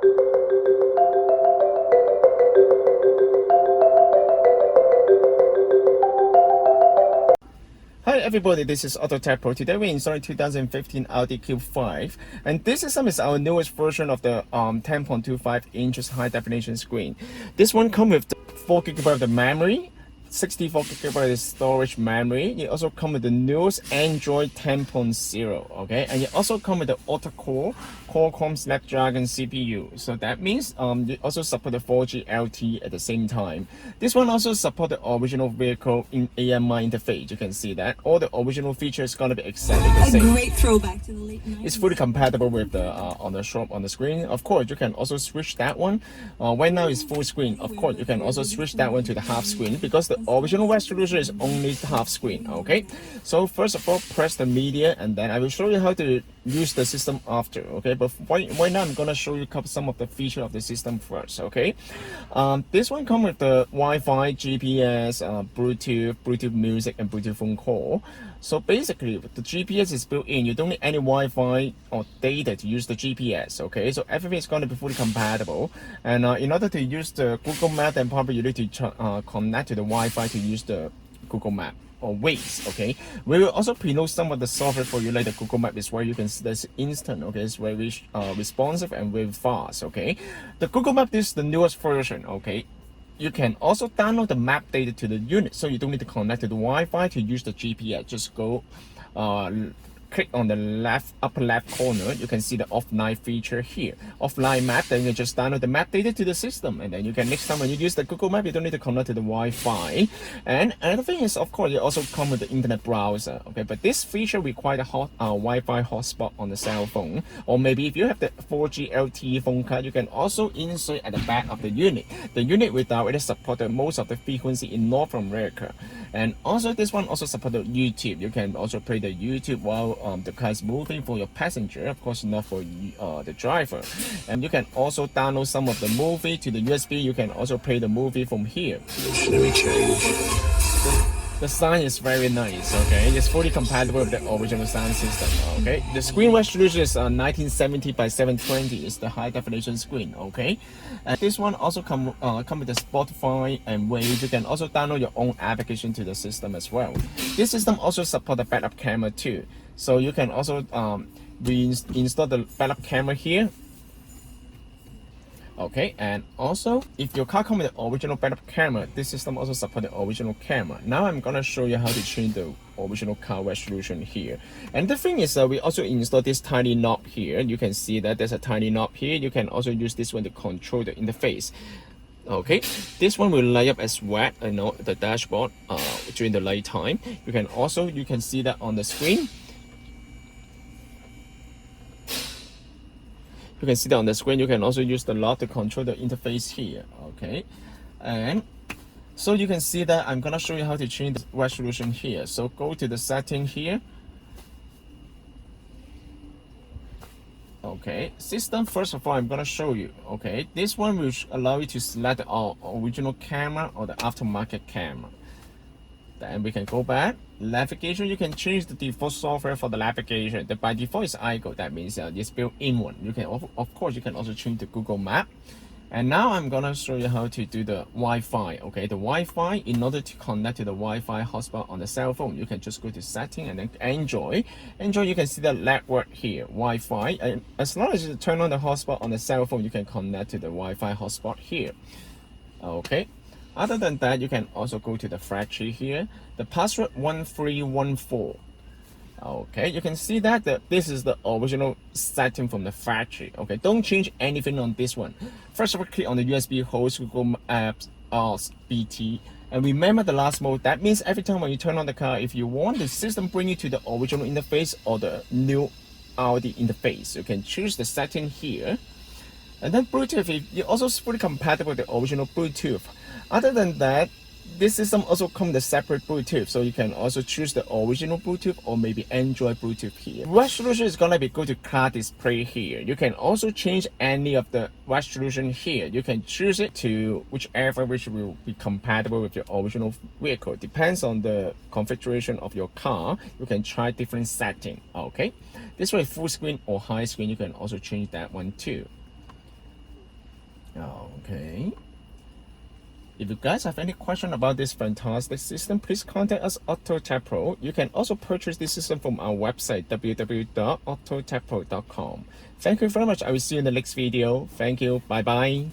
Hi everybody, this is AutoTecPro. Today we installed 2015 Audi Q5, and this system is our newest version of the 10.25 inches high definition screen. This one comes with 4 GB of the memory, 64 GB storage memory. It also comes with the newest Android 10.0, okay, and it also comes with the octa-core Qualcomm Snapdragon CPU. So that means it also support the 4G LTE at the same time. This one also support the original vehicle in AMI interface. You can see that all the original features gonna be exactly the same. A great throwback to the late 90s. It's fully compatible with the on the screen. Of course, you can also switch that one. Right now it's full screen. Of course, you can also switch that one to the half screen because the original resolution is only half screen. Okay, so first of all, press the media, and then I will show you how to use the system after. Okay, but right now I'm gonna show you some of the features of the system first. Okay, this one comes with the Wi-Fi, GPS, Bluetooth music, and Bluetooth phone call. So basically, the GPS is built in. You don't need any Wi-Fi or data to use the GPS. Okay, so everything is going to be fully compatible. And in order to use the Google Map, then probably you need to connect to the Wi-Fi to use the Google Map or Waze. Okay, we will also preload some of the software for you, like the Google Map is where you can see this instant. Okay, it's very responsive and very fast. Okay, the Google Map is the newest version. Okay. You can also download the map data to the unit, so you don't need to connect to the Wi-Fi to use the GPS. Just go click on the upper left corner. You can see the offline feature here, offline map. Then you just download the map data to the system, and then you can, next time when you use the Google Map, you don't need to connect to the Wi-Fi. And another thing is, of course, it also comes with the internet browser. Okay, but this feature requires a Wi-Fi hotspot on the cell phone, or maybe if you have the 4G LTE phone card, you can also insert at the back of the unit. The unit will already support most of the frequency in North America. And also this one also supports YouTube. You can also play the YouTube while the car is moving for your passenger, of course not for the driver. And you can also download some of the movie to the USB. You can also play the movie from here. The sound is very nice. Okay, it's fully compatible with the original sound system. Okay, the screen resolution is 1970 by 720. It's the high definition screen. Okay, and this one also come with the Spotify and Waze. You can also download your own application to the system as well. This system also supports the backup camera too, so you can also reinstall the backup camera here. Okay, and also if your car comes with the original backup camera, this system also supports the original camera. Now I'm gonna show you how to change the original car resolution here. And the thing is, we also install this tiny knob here. You can see that there's a tiny knob here. You can also use this one to control the interface. Okay, this one will light up as red, the dashboard during the night time. You can see that on the screen. You can see that on the screen. You can also use the lock to control the interface here. Okay, and so you can see that I'm gonna show you how to change the resolution here. So go to the setting here. Okay, system, first of all I'm gonna show you. Okay, this one will allow you to select our original camera or the aftermarket camera. Then we can go back. Navigation, you can change the default software for the navigation. By default is iGo. That means it's built-in one. You can, of course, you can also change the Google Map. And now I'm gonna show you how to do the Wi-Fi. Okay, the Wi-Fi, in order to connect to the Wi-Fi hotspot on the cell phone, you can just go to setting and then Android. You can see the network here, Wi-Fi. And as long as you turn on the hotspot on the cell phone, you can connect to the Wi-Fi hotspot here. Okay. Other than that, you can also go to the factory here. The password 1314. Okay, you can see that this is the original setting from the factory. Okay, don't change anything on this one. First of all, click on the USB host Google Apps BT. And remember the last mode. That means every time when you turn on the car, if you want the system bring you to the original interface or the new Audi interface, you can choose the setting here. And then Bluetooth, you're also fully compatible with the original Bluetooth. Other than that, this system also comes with a separate Bluetooth, so you can also choose the original Bluetooth or maybe Android Bluetooth here. Resolution is gonna be go to car display here. You can also change any of the resolution here. You can choose it to whichever which will be compatible with your original vehicle. Depends on the configuration of your car. You can try different setting. Okay, this way full screen or high screen. You can also change that one too. Okay. If you guys have any question about this fantastic system, please contact us AutoTecPro. You can also purchase this system from our website www.autotecpro.com. Thank you very much. I will see you in the next video. Thank you. Bye bye.